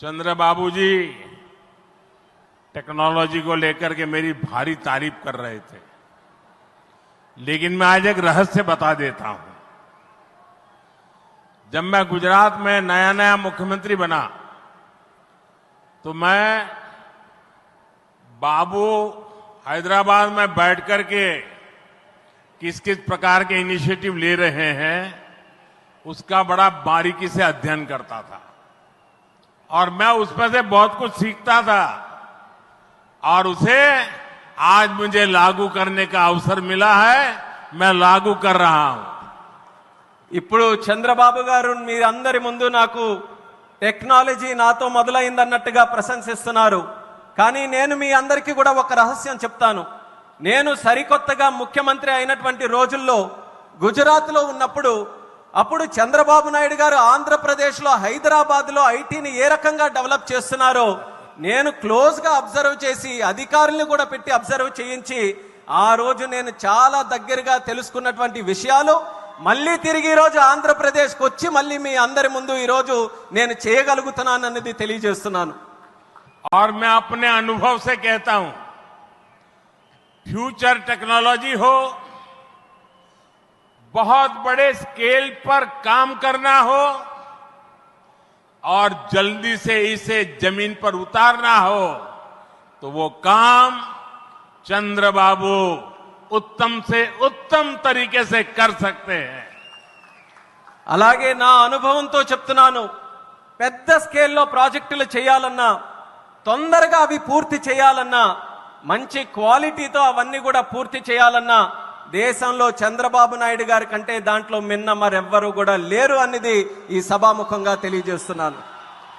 चंद्रबाबू जी technology को लेकर के मेरी भारी तारीफ कर रहे थे, लेकिन मैं आज एक रहस्य बता देता हूं। जब मैं गुजरात में नया मुख्यमंत्री बना तो मैं बाबू हैदराबाद में बैठ करके किस किस प्रकार के इनिशिएटिव ले रहे हैं उसका बड़ा बारीकी से अध्ययन करता था और मैं उसमें से बहुत कुछ सीखता था और उसे आज मुझे लागू करने का अवसर मिला है। मैं लागू कर रहा हूं। ఇప్పుడు చంద్రబాబు గారు మీరందరి ముందు నాకు టెక్నాలజీ నాతో మొదలైందన్నట్టుగా ప్రశంసిస్తున్నారు. కానీ నేను మీ అందరికీ కూడా ఒక రహస్యం చెప్తాను. నేను సరికొత్తగా ముఖ్యమంత్రి అయినటువంటి రోజుల్లో గుజరాత్లో ఉన్నప్పుడు అప్పుడు చంద్రబాబు నాయుడు గారు ఆంధ్రప్రదేశ్లో హైదరాబాద్లో ఐటీని ఏ రకంగా డెవలప్ చేస్తున్నారో నేను క్లోజ్గా అబ్జర్వ్ చేసి అధికారులను కూడా పెట్టి అబ్జర్వ్ చేయించి ఆ రోజు నేను చాలా దగ్గరగా తెలుసుకున్నటువంటి విషయాలు మళ్ళీ తిరిగి ఈ రోజు ఆంధ్రప్రదేశ్కి వచ్చి మళ్ళీ మీ అందరి ముందు ఈ రోజు నేను చేయగలుగుతున్నానన్నది తెలియజేస్తున్నాను. और मैं अपने अनुभव से कहता हूं, फ्यूचर टेक्नोलॉजी हो, बहुत बड़े स्केल पर काम करना हो और जल्दी से इसे जमीन पर उतारना हो तो वो काम चंद्रबाबू उत्तम से उत्तम तरीके से कर सकते हैं. అలాగే నా అనుభవంతో చెప్తున్నాను. పెద్ద స్కేల్లో ప్రాజెక్టులు చేయాలన్నా తొందరగా అవి పూర్తి చేయాలన్నా మంచి క్వాలిటీతో అవన్నీ కూడా పూర్తి చేయాలన్నా దేశంలో చంద్రబాబు నాయుడు గారి కంటే దాంట్లో మిన్న మరెవ్వరూ కూడా లేరు అన్నది ఈ సభాముఖంగా తెలియజేస్తున్నాను.